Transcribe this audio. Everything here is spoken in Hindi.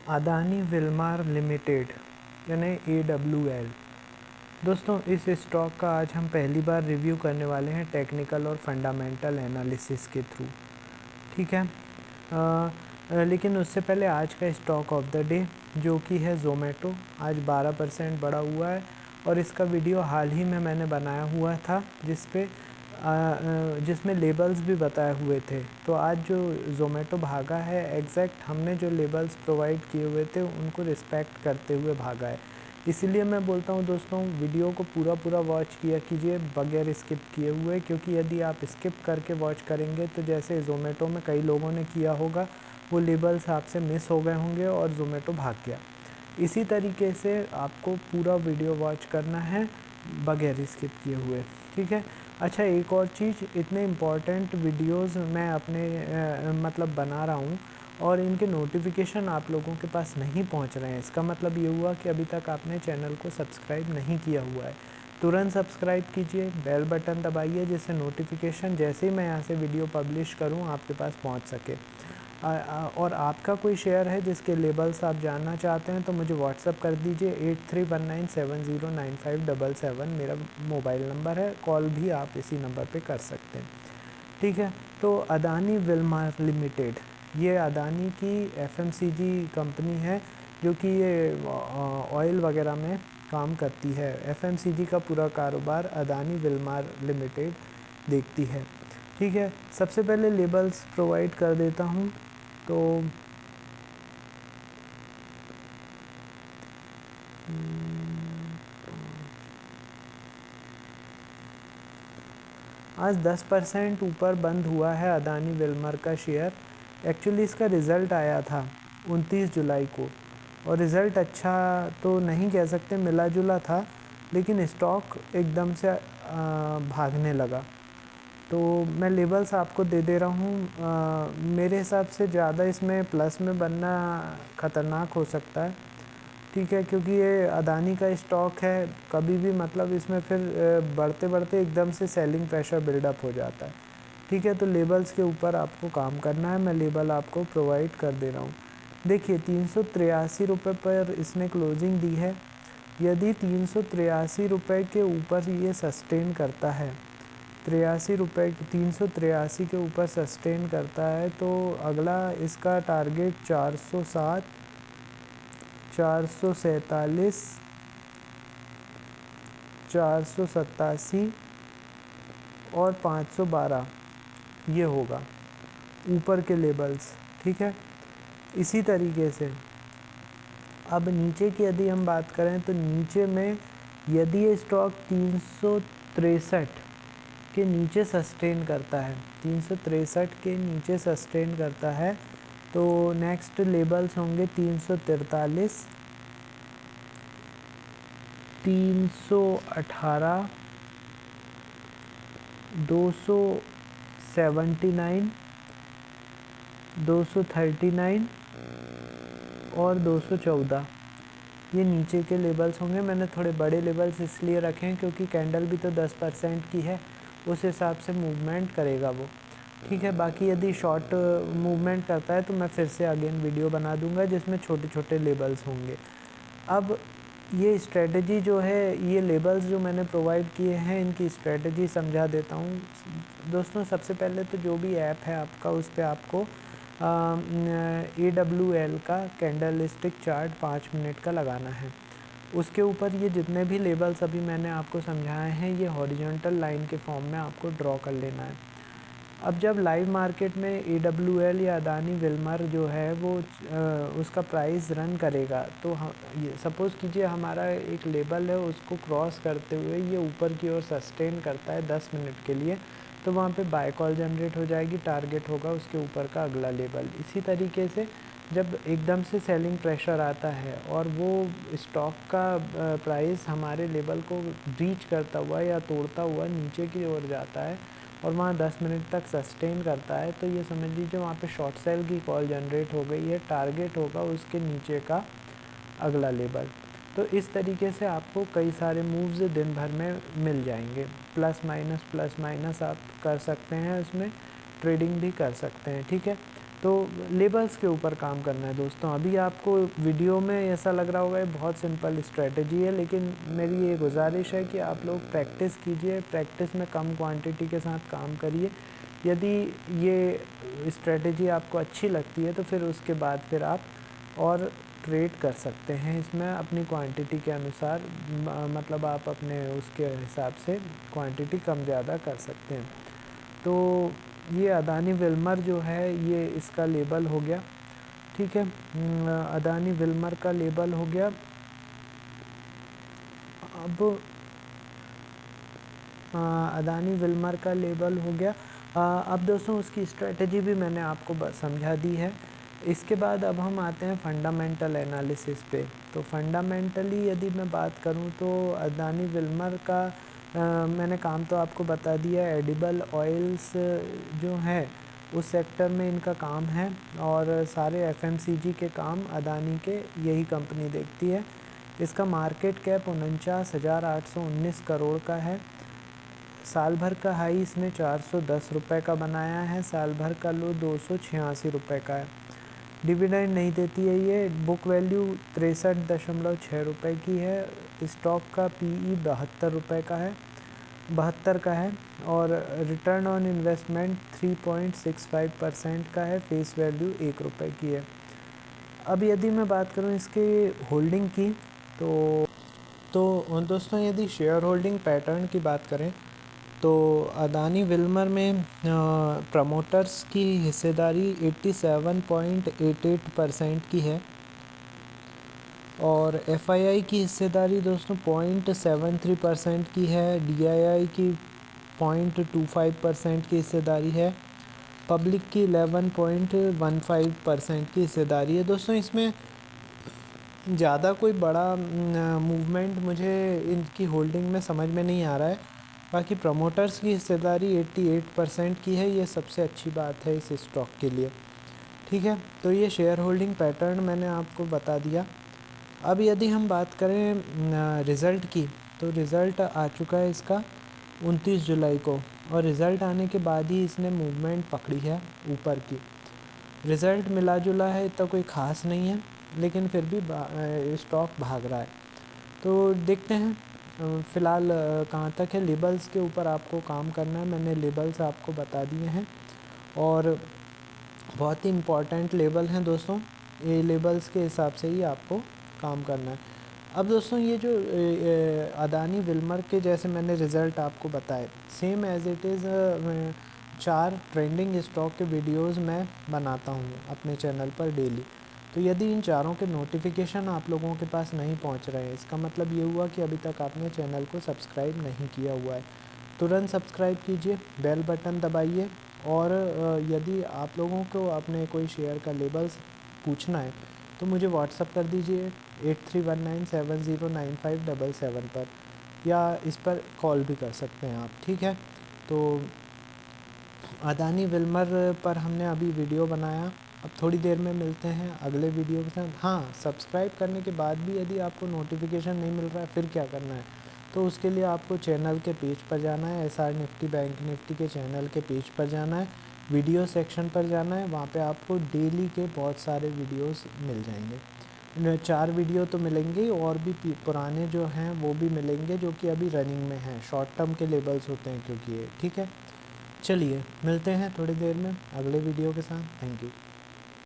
अदानी विल्मार लिमिटेड यानी AWL। दोस्तों, इस स्टॉक का आज हम पहली बार रिव्यू करने वाले हैं टेक्निकल और फंडामेंटल एनालिसिस के थ्रू। ठीक है। लेकिन उससे पहले आज का स्टॉक ऑफ द डे जो कि है ज़ोमैटो, आज 12% बढ़ा हुआ है और इसका वीडियो हाल ही में मैंने बनाया हुआ था जिसमें लेबल्स भी बताए हुए थे। तो आज जो ज़ोमैटो भागा है एग्जैक्ट हमने जो लेबल्स प्रोवाइड किए हुए थे उनको रिस्पेक्ट करते हुए भागा है। इसीलिए मैं बोलता हूँ दोस्तों, वीडियो को पूरा वॉच किया कीजिए बगैर स्किप किए हुए, क्योंकि यदि आप स्किप करके वॉच करेंगे तो जैसे ज़ोमैटो में कई लोगों ने किया होगा, वो लेबल्स आपसे मिस हो गए होंगे और ज़ोमैटो भाग गया। इसी तरीके से आपको पूरा वीडियो वॉच करना है बगैर स्किप किए हुए। ठीक है। अच्छा, एक और चीज़, इतने इम्पॉर्टेंट वीडियोस मैं अपने मतलब बना रहा हूँ और इनके नोटिफिकेशन आप लोगों के पास नहीं पहुँच रहे हैं। इसका मतलब ये हुआ कि अभी तक आपने चैनल को सब्सक्राइब नहीं किया हुआ है। तुरंत सब्सक्राइब कीजिए, बेल बटन दबाइए, जिससे नोटिफिकेशन जैसे ही मैं यहाँ से वीडियो पब्लिश करूँ आपके पास पहुँच सके। और आपका कोई शेयर है जिसके लेबल्स आप जानना चाहते हैं तो मुझे व्हाट्सअप कर दीजिए। 8319709577 मेरा मोबाइल नंबर है। कॉल भी आप इसी नंबर पे कर सकते हैं। ठीक है। तो अदानी विल्मार लिमिटेड, ये अदानी की FMCG कंपनी है जो कि ये ऑयल वगैरह में काम करती है। FMCG का पूरा कारोबार अदानी विल्मार लिमिटेड देखती है। ठीक है। सबसे पहले लेबल्स प्रोवाइड कर देता हूँ। तो आज 10% ऊपर बंद हुआ है अदानी विल्मर का शेयर। एक्चुअली इसका रिज़ल्ट आया था 29 जुलाई को और रिज़ल्ट अच्छा तो नहीं कह सकते, मिला जुला था, लेकिन स्टॉक एकदम से भागने लगा। तो मैं लेबल्स आपको दे दे रहा हूँ। मेरे हिसाब से ज़्यादा इसमें प्लस में बनना ख़तरनाक हो सकता है। ठीक है, क्योंकि ये अदानी का स्टॉक है, कभी भी मतलब इसमें फिर बढ़ते बढ़ते एकदम से सेलिंग प्रेशर बिल्डअप हो जाता है। ठीक है, तो लेबल्स के ऊपर आपको काम करना है। मैं लेबल आपको प्रोवाइड कर दे रहा हूँ। देखिए, 383 रुपये पर इसने क्लोजिंग दी है। यदि 383 रुपये के ऊपर ये सस्टेन करता है, 383 के ऊपर सस्टेन करता है, तो अगला इसका टारगेट 407, 447, 487 और 512 ये होगा ऊपर के लेबल्स। ठीक है। इसी तरीके से अब नीचे की यदि हम बात करें तो नीचे में यदि ये स्टॉक 363 के नीचे सस्टेन करता है, 363 के नीचे सस्टेन करता है, तो नेक्स्ट लेबल्स होंगे 343, 318, 279, 239 और 214 ये नीचे के लेबल्स होंगे। मैंने थोड़े बड़े लेबल्स इसलिए रखे हैं क्योंकि कैंडल भी तो 10% की है, उस हिसाब से मूवमेंट करेगा वो। ठीक है। बाकी यदि शॉर्ट मूवमेंट करता है तो मैं फिर से अगेन वीडियो बना दूंगा जिसमें छोटे छोटे लेबल्स होंगे। अब ये स्ट्रेटजी जो है, ये लेबल्स जो मैंने प्रोवाइड किए हैं, इनकी स्ट्रेटजी समझा देता हूँ दोस्तों। सबसे पहले तो जो भी ऐप है आपका, उस पर आपको AWL का कैंडलस्टिक चार्ट 5 मिनट का लगाना है। उसके ऊपर ये जितने भी लेबल्स अभी मैंने आपको समझाए हैं, ये हॉरिजॉन्टल लाइन के फॉर्म में आपको ड्रॉ कर लेना है। अब जब लाइव मार्केट में AWL या अदानी विल्मर जो है वो उसका प्राइस रन करेगा, तो ये सपोज़ कीजिए हमारा एक लेबल है, उसको क्रॉस करते हुए ये ऊपर की ओर सस्टेन करता है 10 मिनट के लिए, तो वहाँ पे बाय कॉल जनरेट हो जाएगी, टारगेट होगा उसके ऊपर का अगला लेबल। इसी तरीके से जब एकदम से सेलिंग प्रेशर आता है और वो स्टॉक का प्राइस हमारे लेवल को ब्रीच करता हुआ या तोड़ता हुआ नीचे की ओर जाता है और वहाँ 10 मिनट तक सस्टेन करता है, तो ये समझ लीजिए वहाँ पे शॉर्ट सेल की कॉल जनरेट हो गई है, टारगेट होगा उसके नीचे का अगला लेवल। तो इस तरीके से आपको कई सारे मूव्स दिन भर में मिल जाएंगे। प्लस माइनस आप कर सकते हैं, उसमें ट्रेडिंग भी कर सकते हैं। ठीक है। तो लेबल्स के ऊपर काम करना है दोस्तों। अभी आपको वीडियो में ऐसा लग रहा होगा ये बहुत सिंपल स्ट्रेटजी है, लेकिन मेरी ये गुजारिश है कि आप लोग प्रैक्टिस कीजिए, प्रैक्टिस में कम क्वांटिटी के साथ काम करिए। यदि ये स्ट्रेटजी आपको अच्छी लगती है तो फिर उसके बाद फिर आप और ट्रेड कर सकते हैं इसमें अपनी क्वांटिटी के अनुसार, मतलब आप अपने उसके हिसाब से क्वांटिटी कम ज़्यादा कर सकते हैं। तो ये अदानी विल्मर जो है ये इसका लेबल हो गया, ठीक है। अदानी विल्मर का लेबल हो गया। अब अदानी विल्मर का लेबल हो गया। अब दोस्तों उसकी स्ट्रेटजी भी मैंने आपको समझा दी है। इसके बाद अब हम आते हैं फंडामेंटल एनालिसिस पे। तो फंडामेंटली यदि मैं बात करूं तो अदानी विल्मर का मैंने काम तो आपको बता दिया। एडिबल ऑयल्स जो है उस सेक्टर में इनका काम है, और सारे एफएमसीजी के काम अदानी के यही कंपनी देखती है। इसका मार्केट कैप 49,819 करोड़ का है। साल भर का हाई इसने 410 रुपये का बनाया है, साल भर का लो 286 रुपये का है। डिविडेंड नहीं देती है ये। बुक वैल्यू 63.6 रुपये की है। स्टॉक का पीई 72 रुपये का है, 72 का है, और रिटर्न ऑन इन्वेस्टमेंट 3.65% का है। फेस वैल्यू 1 रुपये की है। अब यदि मैं बात करूं इसके होल्डिंग की तो दोस्तों यदि शेयर होल्डिंग पैटर्न की बात करें तो अदानी विल्मर में प्रमोटर्स की हिस्सेदारी 87.88% की है, और एफआईआई की हिस्सेदारी दोस्तों 0.73% की है। डीआईआई की 0.25% की हिस्सेदारी है। पब्लिक की 11.15% की हिस्सेदारी है। दोस्तों इसमें ज़्यादा कोई बड़ा मूवमेंट मुझे इनकी होल्डिंग में समझ में नहीं आ रहा है। बाकी प्रमोटर्स की हिस्सेदारी 88% की है, ये सबसे अच्छी बात है इस स्टॉक के लिए, ठीक है। तो ये शेयर होल्डिंग पैटर्न मैंने आपको बता दिया। अब यदि हम बात करें रिज़ल्ट की, तो रिज़ल्ट आ चुका है इसका 29 जुलाई को, और रिज़ल्ट आने के बाद ही इसने मूवमेंट पकड़ी है ऊपर की। रिज़ल्ट मिला जुला है, इतना कोई ख़ास नहीं है, लेकिन फिर भी स्टॉक भाग रहा है। तो देखते हैं फ़िलहाल कहाँ तक है। लेबल्स के ऊपर आपको काम करना है, मैंने लेबल्स आपको बता दिए हैं, और बहुत ही इम्पॉर्टेंट लेबल हैं दोस्तों। ये लेबल्स के हिसाब से ही आपको काम करना है। अब दोस्तों ये जो अदानी विल्मर के जैसे मैंने रिज़ल्ट आपको बताए, same as it is 4 trending stock के वीडियोस मैं बनाता हूँ अपने चैनल पर डेली। तो यदि इन चारों के नोटिफिकेशन आप लोगों के पास नहीं पहुँच रहे हैं, इसका मतलब ये हुआ कि अभी तक आपने चैनल को सब्सक्राइब नहीं किया हुआ है। तुरंत सब्सक्राइब कीजिए, बेल बटन दबाइए, और यदि आप लोगों को अपने कोई शेयर का लेबल्स पूछना है तो मुझे व्हाट्सअप कर दीजिए 8319709577 पर, या इस पर कॉल भी कर सकते हैं आप, ठीक है। तो अदानी विल्मर पर हमने अभी वीडियो बनाया। अब थोड़ी देर में मिलते हैं अगले वीडियो के साथ। हाँ, सब्सक्राइब करने के बाद भी यदि आपको नोटिफिकेशन नहीं मिल रहा है फिर क्या करना है, तो उसके लिए आपको चैनल के पेज पर जाना है, एसआर निफ्टी बैंक निफ्टी के चैनल के पेज पर जाना है, वीडियो सेक्शन पर जाना है। वहाँ पे आपको डेली के बहुत सारे वीडियोस मिल जाएंगे। 4 वीडियो तो मिलेंगे, और भी पुराने जो हैं वो भी मिलेंगे, जो कि अभी रनिंग में हैं। शॉर्ट टर्म के लेबल्स होते हैं क्योंकि ये, ठीक है। चलिए मिलते हैं थोड़ी देर में अगले वीडियो के साथ। Thank you.